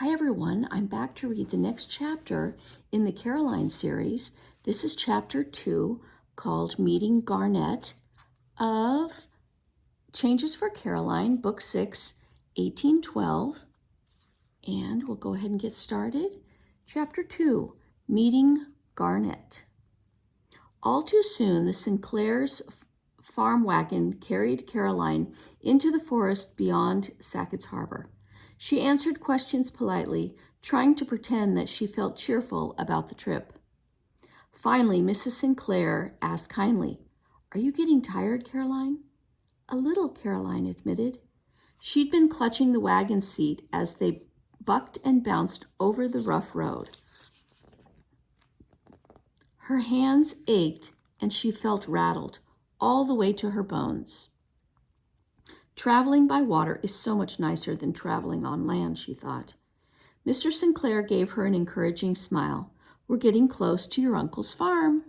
Hi everyone, I'm back to read the next chapter in the Caroline series. This is chapter 2 called Meeting Garnet of Changes for Caroline, Book 6, 1812. And we'll go ahead and get started. Chapter 2, Meeting Garnet. All too soon, the Sinclair's farm wagon carried Caroline into the forest beyond Sackett's Harbor. She answered questions politely, trying to pretend that she felt cheerful about the trip. Finally, Mrs. Sinclair asked kindly, "Are you getting tired, Caroline?" "A little," Caroline admitted. She'd been clutching the wagon seat as they bucked and bounced over the rough road. Her hands ached and she felt rattled all the way to her bones. Traveling by water is so much nicer than traveling on land, she thought. Mr. Sinclair gave her an encouraging smile. "We're getting close to your uncle's farm."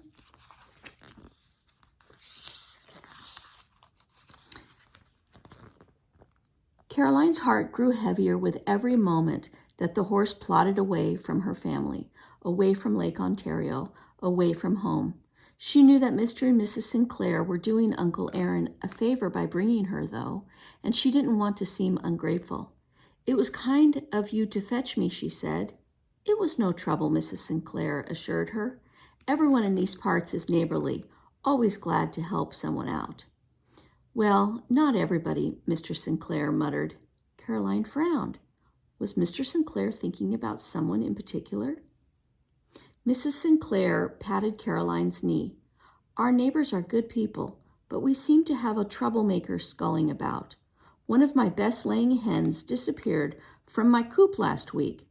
Caroline's heart grew heavier with every moment that the horse plodded away from her family, away from Lake Ontario, away from home. She knew that Mr. and Mrs. Sinclair were doing Uncle Aaron a favor by bringing her, though, and she didn't want to seem ungrateful. "It was kind of you to fetch me," she said. "It was no trouble," Mrs. Sinclair assured her. "Everyone in these parts is neighborly, always glad to help someone out." "Well, not everybody," Mr. Sinclair muttered. Caroline frowned. Was Mr. Sinclair thinking about someone in particular? Mrs. Sinclair patted Caroline's knee. "Our neighbors are good people, but we seem to have a troublemaker skulling about. One of my best laying hens disappeared from my coop last week.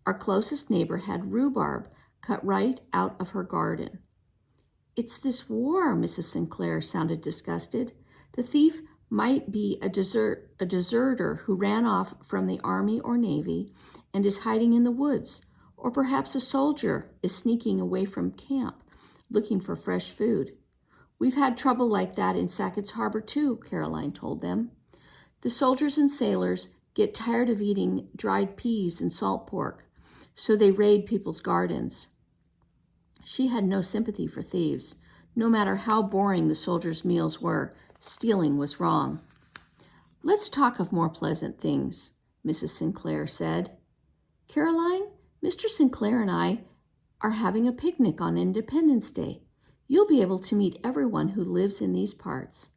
Our closest neighbor had rhubarb cut right out of her garden." "It's this war," Mrs. Sinclair sounded disgusted. "The thief might be a deserter who ran off from the Army or Navy and is hiding in the woods. Or perhaps a soldier is sneaking away from camp, looking for fresh food." "We've had trouble like that in Sackett's Harbor too," Caroline told them. "The soldiers and sailors get tired of eating dried peas and salt pork, so they raid people's gardens." She had no sympathy for thieves. No matter how boring the soldiers' meals were, stealing was wrong. "Let's talk of more pleasant things," Mrs. Sinclair said. "Caroline, Mr. Sinclair and I are having a picnic on Independence Day. You'll be able to meet everyone who lives in these parts."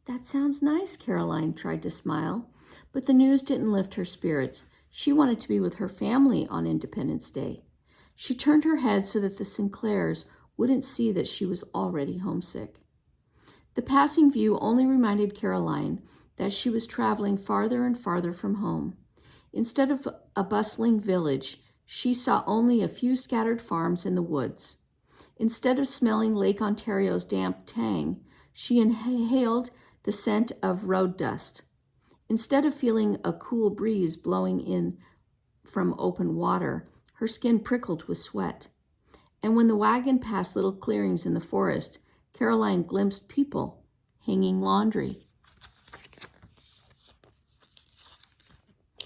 "That sounds nice," Caroline tried to smile, but the news didn't lift her spirits. She wanted to be with her family on Independence Day. She turned her head so that the Sinclairs wouldn't see that she was already homesick. The passing view only reminded Caroline that she was traveling farther and farther from home. Instead of a bustling village, she saw only a few scattered farms in the woods. Instead of smelling Lake Ontario's damp tang, she inhaled the scent of road dust. Instead of feeling a cool breeze blowing in from open water, her skin prickled with sweat. And when the wagon passed little clearings in the forest, Caroline glimpsed people hanging laundry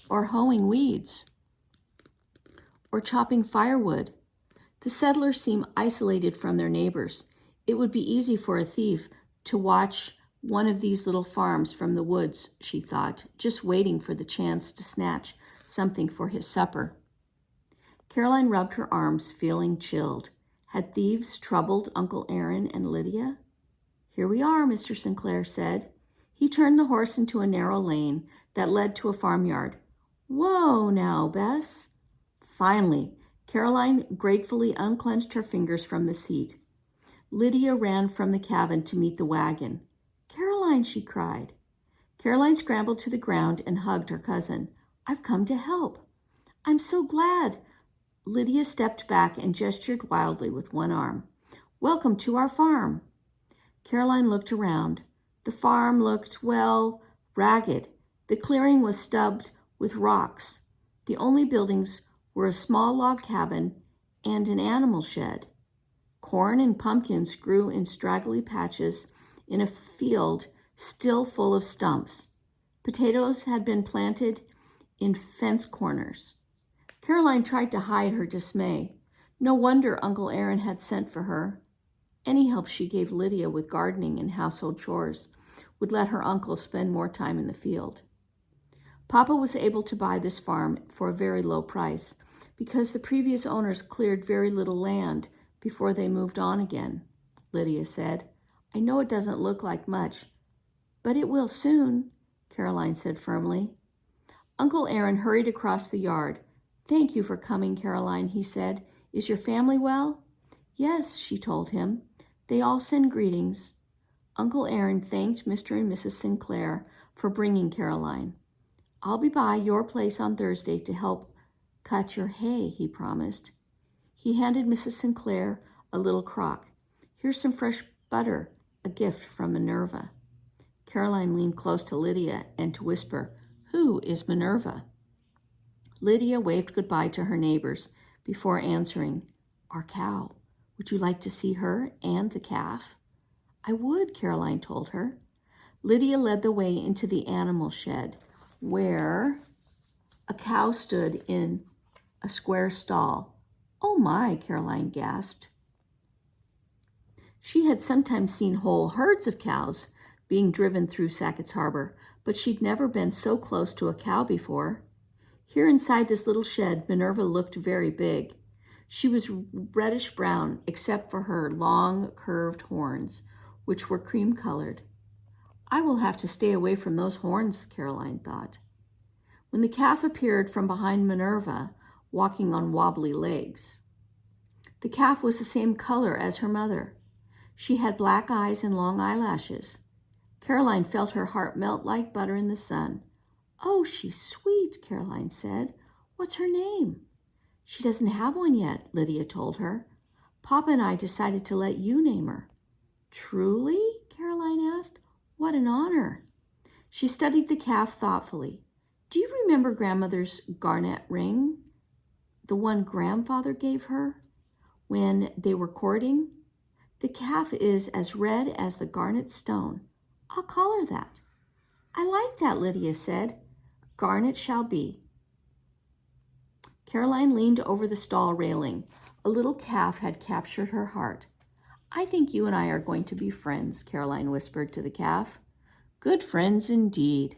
or hoeing weeds or chopping firewood. The settlers seemed isolated from their neighbors. It would be easy for a thief to watch one of these little farms from the woods, she thought, just waiting for the chance to snatch something for his supper. Caroline rubbed her arms, feeling chilled. Had thieves troubled Uncle Aaron and Lydia? "Here we are," Mr. Sinclair said. He turned the horse into a narrow lane that led to a farmyard. "Whoa now, Bess." Finally, Caroline gratefully unclenched her fingers from the seat. Lydia ran from the cabin to meet the wagon. "Caroline," she cried. Caroline scrambled to the ground and hugged her cousin. "I've come to help." "I'm so glad." Lydia stepped back and gestured wildly with one arm. "Welcome to our farm." Caroline looked around. The farm looked, well, ragged. The clearing was stubbed with rocks. The only buildings were a small log cabin and an animal shed. Corn and pumpkins grew in straggly patches in a field still full of stumps. Potatoes had been planted in fence corners. Caroline tried to hide her dismay. No wonder Uncle Aaron had sent for her. Any help she gave Lydia with gardening and household chores would let her uncle spend more time in the field. Papa was able to buy this farm for a very low price because the previous owners cleared very little land before they moved on again, Lydia said. I know it doesn't look like much, but it will soon, Caroline said firmly. Uncle Aaron hurried across the yard. Thank you for coming, Caroline, he said. Is your family well? Yes, she told him. They all send greetings. Uncle Aaron thanked Mr. and Mrs. Sinclair for bringing Caroline. I'll be by your place on Thursday to help cut your hay, he promised. He handed Mrs. Sinclair a little crock. Here's some fresh butter, a gift from Minerva. Caroline leaned close to Lydia and to whisper, Who is Minerva? Lydia waved goodbye to her neighbors before answering, Our cow. Would you like to see her and the calf? I would, Caroline told her. Lydia led the way into the animal shed, where a cow stood in a square stall. Oh my, Caroline gasped. She had sometimes seen whole herds of cows being driven through Sackett's Harbor, but she'd never been so close to a cow before. Here inside this little shed, Minerva looked very big. She was reddish-brown except for her long, curved horns, which were cream-colored. I will have to stay away from those horns, Caroline thought. When the calf appeared from behind Minerva, walking on wobbly legs, the calf was the same color as her mother. She had black eyes and long eyelashes. Caroline felt her heart melt like butter in the sun. Oh, she's sweet, Caroline said. What's her name? She doesn't have one yet, Lydia told her. Papa and I decided to let you name her. Truly? Caroline asked. What an honor. She studied the calf thoughtfully. Do you remember grandmother's garnet ring? The one grandfather gave her when they were courting? The calf is as red as the garnet stone. I'll call her that. I like that, Lydia said. Garnet shall be. Caroline leaned over the stall railing. A little calf had captured her heart. I think you and I are going to be friends, Caroline whispered to the calf. Good friends indeed.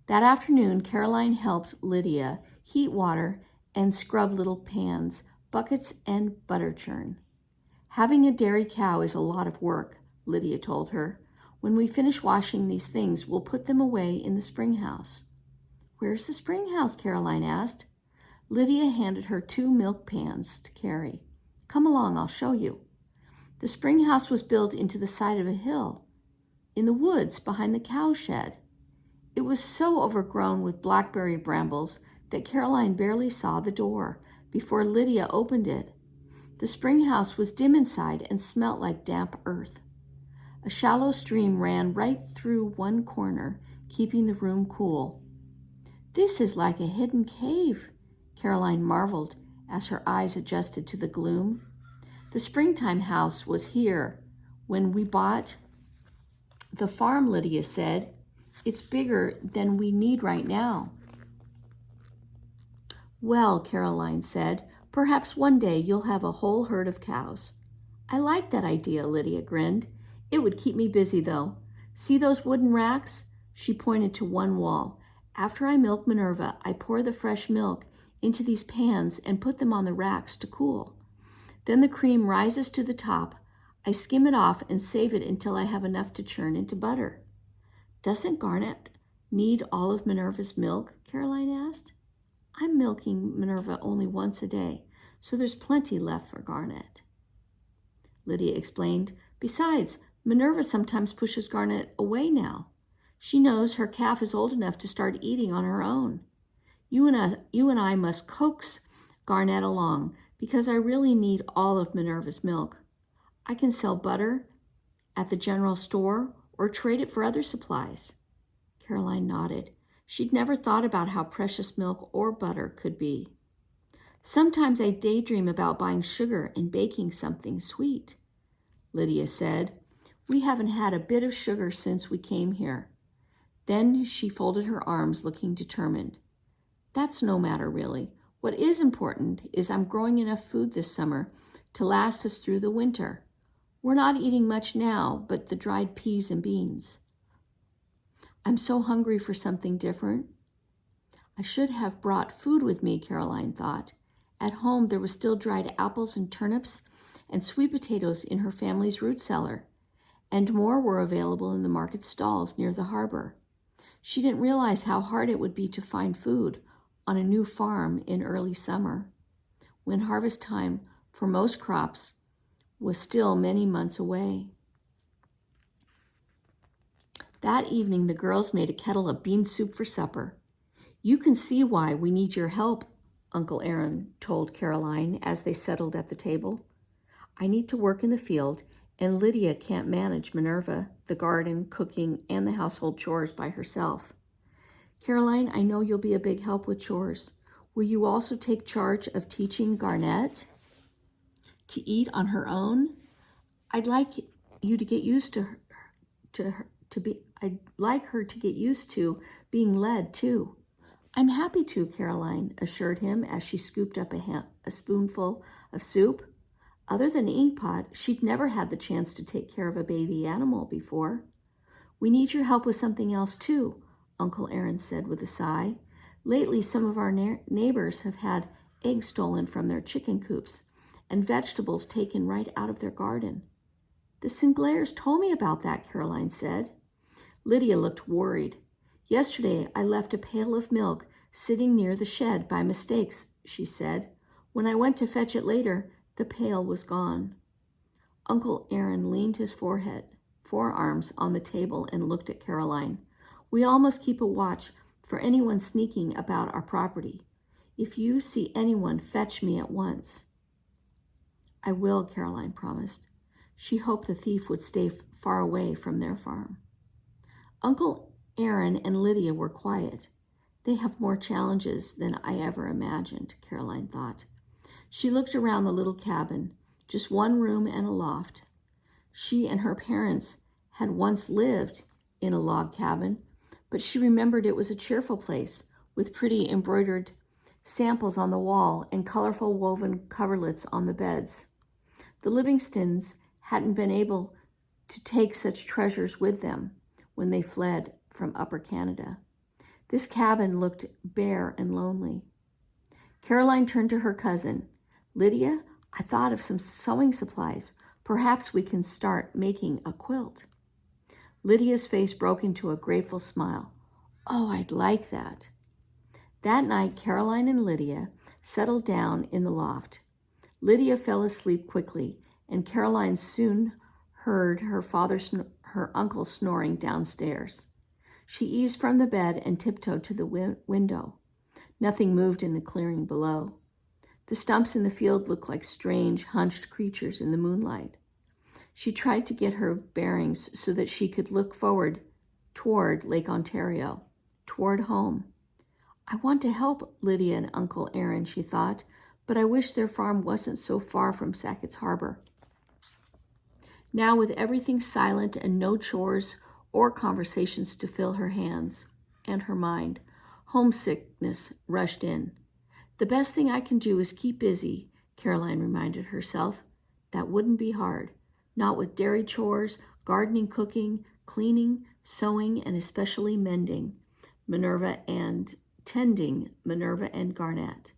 That afternoon, Caroline helped Lydia heat water and scrub little pans, buckets, and butter churn. Having a dairy cow is a lot of work, Lydia told her. When we finish washing these things, we'll put them away in the spring house. Where's the spring house? Caroline asked. Lydia handed her 2 milk pans to carry. Come along, I'll show you. The spring house was built into the side of a hill, in the woods behind the cow shed. It was so overgrown with blackberry brambles that Caroline barely saw the door before Lydia opened it. The spring house was dim inside and smelt like damp earth. A shallow stream ran right through one corner, keeping the room cool. This is like a hidden cave, Caroline marveled as her eyes adjusted to the gloom. The springtime house was here when we bought the farm, Lydia said. It's bigger than we need right now. Well, Caroline said, perhaps one day you'll have a whole herd of cows. I like that idea, Lydia grinned. It would keep me busy, though. See those wooden racks? She pointed to one wall. After I milk Minerva, I pour the fresh milk into these pans and put them on the racks to cool. Then the cream rises to the top. I skim it off and save it until I have enough to churn into butter. Doesn't Garnet need all of Minerva's milk? Caroline asked. I'm milking Minerva only once a day, so there's plenty left for Garnet. Lydia explained. Besides, Minerva sometimes pushes Garnet away now. She knows her calf is old enough to start eating on her own. You and I must coax Garnet along, because I really need all of Minerva's milk. I can sell butter at the general store or trade it for other supplies. Caroline nodded. She'd never thought about how precious milk or butter could be. Sometimes I daydream about buying sugar and baking something sweet, Lydia said. We haven't had a bit of sugar since we came here. Then she folded her arms, looking determined. That's no matter, really. What is important is I'm growing enough food this summer to last us through the winter. We're not eating much now, but the dried peas and beans. I'm so hungry for something different. I should have brought food with me, Caroline thought. At home, there were still dried apples and turnips and sweet potatoes in her family's root cellar, and more were available in the market stalls near the harbor. She didn't realize how hard it would be to find food on a new farm in early summer, when harvest time for most crops was still many months away. That evening, the girls made a kettle of bean soup for supper. You can see why we need your help, Uncle Aaron told Caroline as they settled at the table. I need to work in the field, and Lydia can't manage Minerva, the garden, cooking, and the household chores by herself. Caroline, I know you'll be a big help with chores. Will you also take charge of teaching Garnet to eat on her own? I'd like you to get used I'd like her to get used to being led too. I'm happy to, Caroline assured him as she scooped up a spoonful of soup. Other than Inkpot, she'd never had the chance to take care of a baby animal before. We need your help with something else too, Uncle Aaron said with a sigh. Lately, some of our neighbors have had eggs stolen from their chicken coops and vegetables taken right out of their garden. The Sinclairs told me about that, Caroline said. Lydia looked worried. Yesterday, I left a pail of milk sitting near the shed by mistake, she said. When I went to fetch it later, the pail was gone. Uncle Aaron leaned his forearms on the table and looked at Caroline. We all must keep a watch for anyone sneaking about our property. If you see anyone, fetch me at once. I will, Caroline promised. She hoped the thief would stay far away from their farm. Uncle Aaron and Lydia were quiet. They have more challenges than I ever imagined, Caroline thought. She looked around the little cabin, just one room and a loft. She and her parents had once lived in a log cabin, but she remembered it was a cheerful place with pretty embroidered samples on the wall and colorful woven coverlets on the beds. The Livingstons hadn't been able to take such treasures with them when they fled from Upper Canada. This cabin looked bare and lonely. Caroline turned to her cousin. Lydia, I thought of some sewing supplies. Perhaps we can start making a quilt. Lydia's face broke into a grateful smile. Oh, I'd like that. That night, Caroline and Lydia settled down in the loft. Lydia fell asleep quickly, and Caroline soon heard her uncle snoring downstairs. She eased from the bed and tiptoed to the window. Nothing moved in the clearing below. The stumps in the field looked like strange, hunched creatures in the moonlight. She tried to get her bearings so that she could look forward toward Lake Ontario, toward home. I want to help Lydia and Uncle Aaron, she thought, but I wish their farm wasn't so far from Sackett's Harbor. Now, with everything silent and no chores or conversations to fill her hands and her mind, homesickness rushed in. The best thing I can do is keep busy, Caroline reminded herself. That wouldn't be hard, not with dairy chores, gardening, cooking, cleaning, sewing, and especially tending Minerva and Garnet.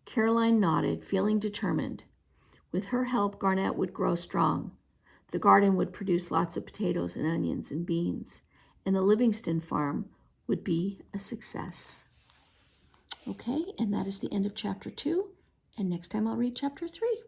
Caroline nodded, feeling determined. With her help, Garnet would grow strong. The garden would produce lots of potatoes and onions and beans, and the Livingston farm would be a success. Okay, and that is the end of chapter 2, and next time I'll read chapter 3.